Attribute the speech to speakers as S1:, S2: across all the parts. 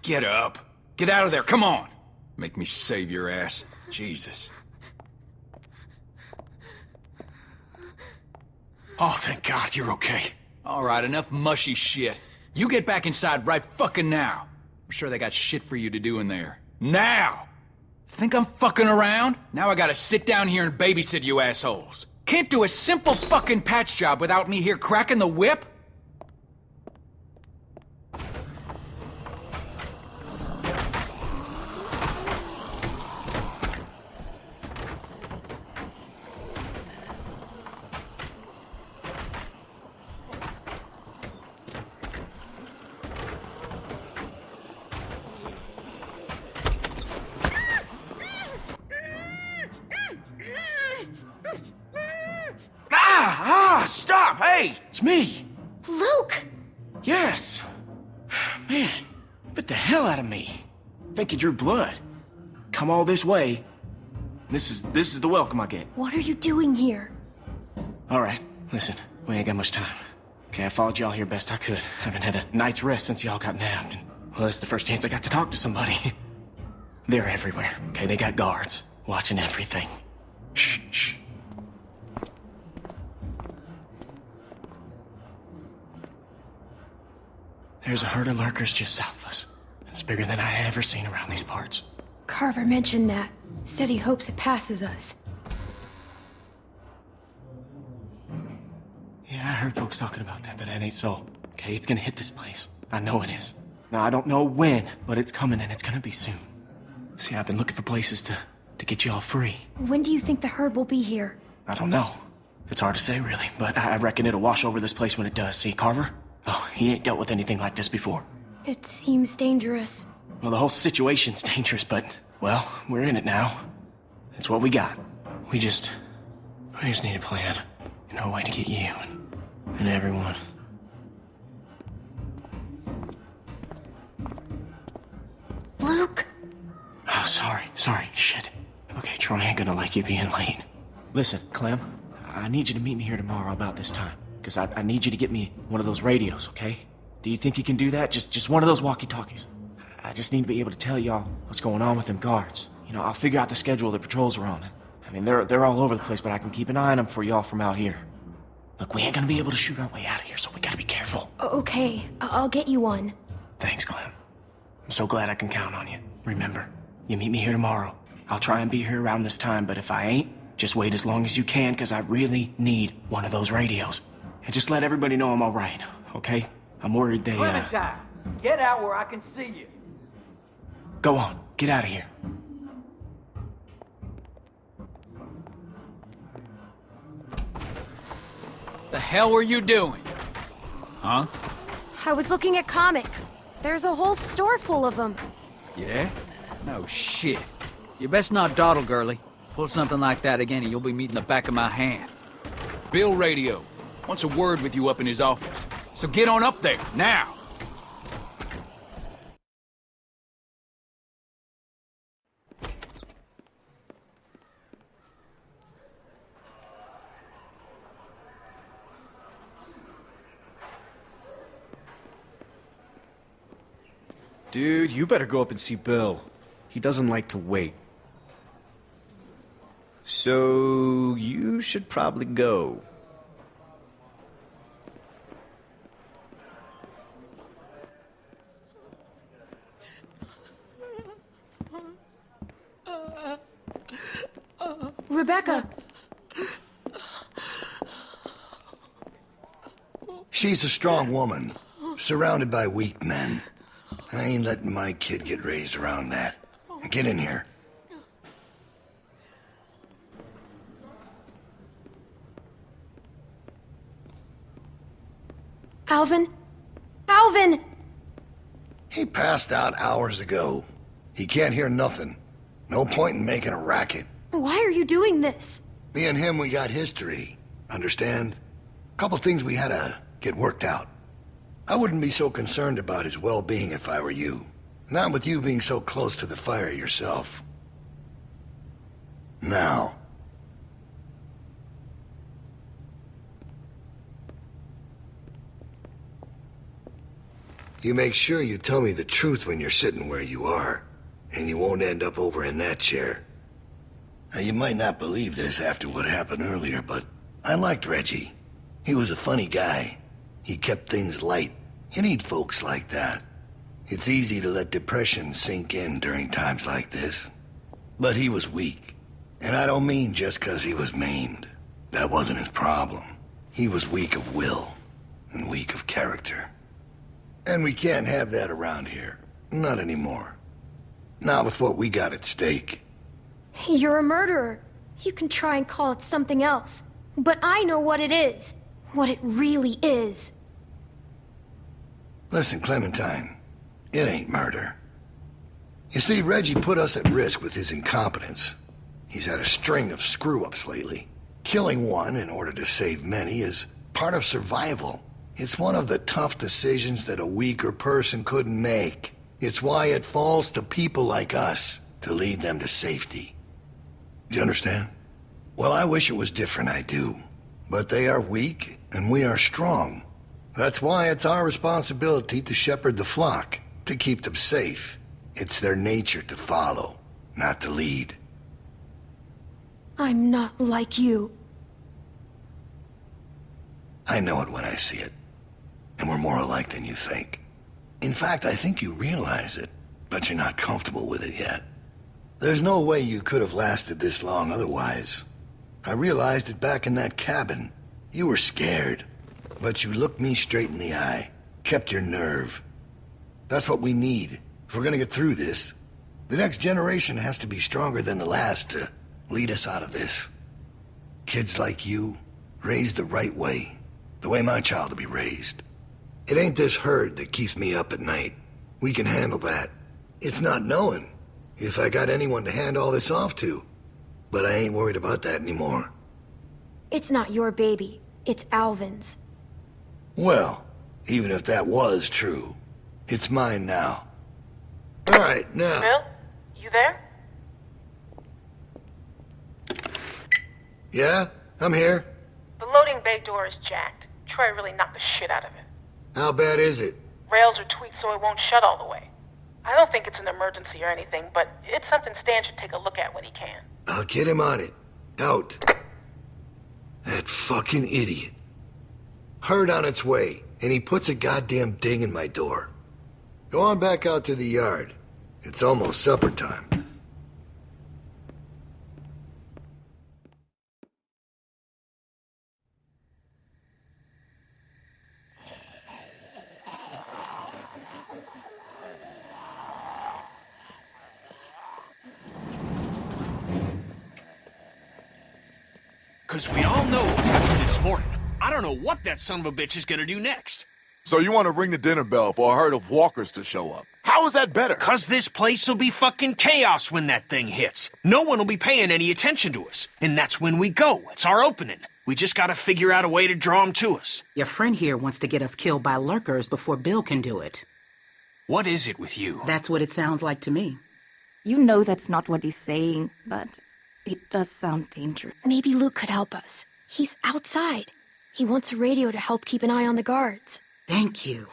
S1: Get up. Get out of there, come on! Make me save your ass. Jesus. Oh, thank God you're okay. All right, enough mushy shit. You get back inside right fucking now. I'm sure they got shit for you to do in there. Now! Think I'm fucking around? Now I gotta sit down here and babysit you assholes. Can't do a simple fucking patch job without me here cracking the whip? Stop! Hey! It's me!
S2: Luke!
S3: Yes! Man, bit the hell out of me. Think you drew blood. Come all this way. This is the welcome I get.
S2: What are you doing here?
S3: Alright, listen, we ain't got much time. Okay, I followed y'all here best I could. Haven't had a night's rest since y'all got nabbed, and, well, it's the first chance I got to talk to somebody. They're everywhere, okay? They got guards, watching everything. Shh, shh. There's a herd of lurkers just south of us. It's bigger than I ever seen around these parts.
S2: Carver mentioned that. Said he hopes it passes us.
S3: Yeah, I heard folks talking about that, but that ain't so. Okay, it's gonna hit this place. I know it is. Now, I don't know when, but it's coming and it's gonna be soon. See, I've been looking for places to get you all free.
S2: When do you think the herd will be here?
S3: I don't know. It's hard to say, really, but I reckon it'll wash over this place when it does. See, Carver? Oh, he ain't dealt with anything like this before.
S2: It seems dangerous.
S3: Well, the whole situation's dangerous, but, well, we're in it now. It's what we got. We just need a plan. You know, a way to get you and everyone.
S2: Luke!
S3: Oh, sorry, shit. Okay, Troy ain't gonna like you being late. Listen, Clem, I need you to meet me here tomorrow about this time. Because I need you to get me one of those radios, okay? Do you think you can do that? Just one of those walkie-talkies. I just need to be able to tell y'all what's going on with them guards. You know, I'll figure out the schedule the patrols are on. I mean, they're all over the place, but I can keep an eye on them for y'all from out here. Look, we ain't gonna be able to shoot our way out of here, so we gotta be careful.
S2: Okay, I'll get you one.
S3: Thanks, Clem. I'm so glad I can count on you. Remember, you meet me here tomorrow. I'll try and be here around this time, but if I ain't, just wait as long as you can, because I really need one of those radios. And just let everybody know I'm all right, okay? I'm worried they,
S4: Clementine, get out where I can see you.
S3: Go on, get out of here.
S1: The hell were you doing? Huh?
S2: I was looking at comics. There's a whole store full of them.
S1: Yeah? No shit. You best not dawdle, girlie. Pull something like that again and you'll be meeting the back of my hand. Bill Radio wants a word with you up in his office. So get on up there, now!
S5: Dude, you better go up and see Bill. He doesn't like to wait. So, you should probably go.
S2: Rebecca!
S6: She's a strong woman, surrounded by weak men. I ain't letting my kid get raised around that. Get in here.
S2: Alvin? Alvin!
S6: He passed out hours ago. He can't hear nothing. No point in making a racket.
S2: Why are you doing this?
S6: Me and him, we got history. Understand? Couple things we had to get worked out. I wouldn't be so concerned about his well-being if I were you. Not with you being so close to the fire yourself. Now. You make sure you tell me the truth when you're sitting where you are, and you won't end up over in that chair. Now, you might not believe this after what happened earlier, but I liked Reggie. He was a funny guy. He kept things light. You need folks like that. It's easy to let depression sink in during times like this. But he was weak. And I don't mean just 'cause he was maimed. That wasn't his problem. He was weak of will, and weak of character. And we can't have that around here. Not anymore. Not with what we got at stake.
S2: You're a murderer. You can try and call it something else. But I know what it is. What it really is.
S6: Listen, Clementine. It ain't murder. You see, Reggie put us at risk with his incompetence. He's had a string of screw-ups lately. Killing one in order to save many is part of survival. It's one of the tough decisions that a weaker person couldn't make. It's why it falls to people like us to lead them to safety. You understand? Well, I wish it was different, I do. But they are weak, and we are strong. That's why it's our responsibility to shepherd the flock, to keep them safe. It's their nature to follow, not to lead.
S2: I'm not like you.
S6: I know it when I see it. And we're more alike than you think. In fact, I think you realize it, but you're not comfortable with it yet. There's no way you could have lasted this long otherwise. I realized it back in that cabin. You were scared, but you looked me straight in the eye, kept your nerve. That's what we need if we're gonna get through this. The next generation has to be stronger than the last to lead us out of this. Kids like you, raised the right way, the way my child will be raised. It ain't this herd that keeps me up at night. We can handle that. It's not knowing if I got anyone to hand all this off to. But I ain't worried about that anymore.
S2: It's not your baby. It's Alvin's.
S6: Well, even if that was true, it's mine now. All right, now...
S7: Bill? You there?
S6: Yeah? I'm here.
S7: The loading bay door is jacked. Troy really knocked the shit out of it.
S6: How bad is it?
S7: Rails are tweaked so it won't shut all the way. I don't think it's an emergency or anything, but it's something Stan should take a look at when he can.
S6: I'll get him on it. Out. That fucking idiot. Herd on its way, and he puts a goddamn ding in my door. Go on back out to the yard. It's almost supper time.
S8: Because we all know what happened this morning. I don't know what that son of a bitch is gonna do next.
S9: So you want to ring the dinner bell for a herd of walkers to show up? How is that better?
S8: Because this place will be fucking chaos when that thing hits. No one will be paying any attention to us. And that's when we go. It's our opening. We just gotta figure out a way to draw them to us.
S10: Your friend here wants to get us killed by lurkers before Bill can do it.
S8: What is it with you?
S10: That's what it sounds like to me.
S11: You know that's not what he's saying, but it does sound dangerous.
S2: Maybe Luke could help us. He's outside. He wants a radio to help keep an eye on the guards.
S10: Thank you.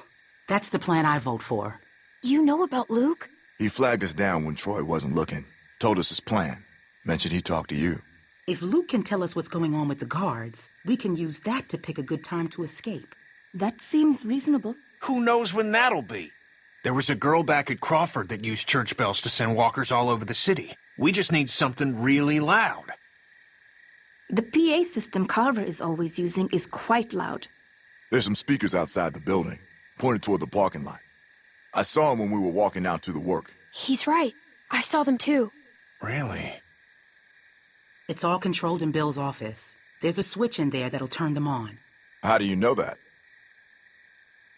S10: That's the plan I vote for.
S2: You know about Luke?
S9: He flagged us down when Troy wasn't looking. Told us his plan. Mentioned he talked to you.
S10: If Luke can tell us what's going on with the guards, we can use that to pick a good time to escape.
S11: That seems reasonable.
S8: Who knows when that'll be? There was a girl back at Crawford that used church bells to send walkers all over the city. We just need something really loud.
S11: The PA system Carver is always using is quite loud.
S9: There's some speakers outside the building, pointed toward the parking lot. I saw them when we were walking out to the work.
S2: He's right. I saw them too.
S8: Really?
S10: It's all controlled in Bill's office. There's a switch in there that'll turn them on.
S9: How do you know that?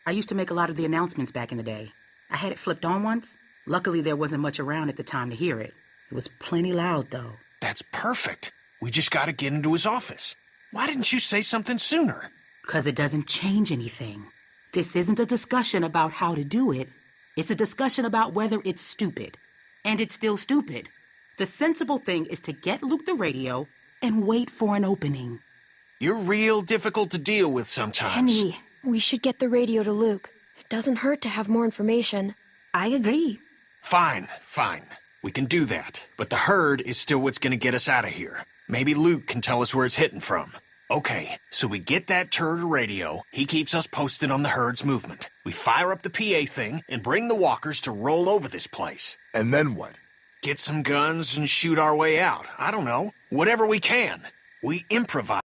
S10: I used to make a lot of the announcements back in the day. I had it flipped on once. Luckily, there wasn't much around at the time to hear it. It was plenty loud, though.
S8: That's perfect. We just gotta get into his office. Why didn't you say something sooner?
S10: 'Cause it doesn't change anything. This isn't a discussion about how to do it. It's a discussion about whether it's stupid. And it's still stupid. The sensible thing is to get Luke the radio and wait for an opening.
S8: You're real difficult to deal with sometimes.
S2: Kenny, we should get the radio to Luke. It doesn't hurt to have more information.
S11: I agree.
S8: Fine. We can do that. But the herd is still what's gonna get us out of here. Maybe Luke can tell us where it's hitting from. Okay, so we get that turd a radio. He keeps us posted on the herd's movement. We fire up the PA thing and bring the walkers to roll over this place.
S9: And then what?
S8: Get some guns and shoot our way out. I don't know. Whatever we can. We improvise.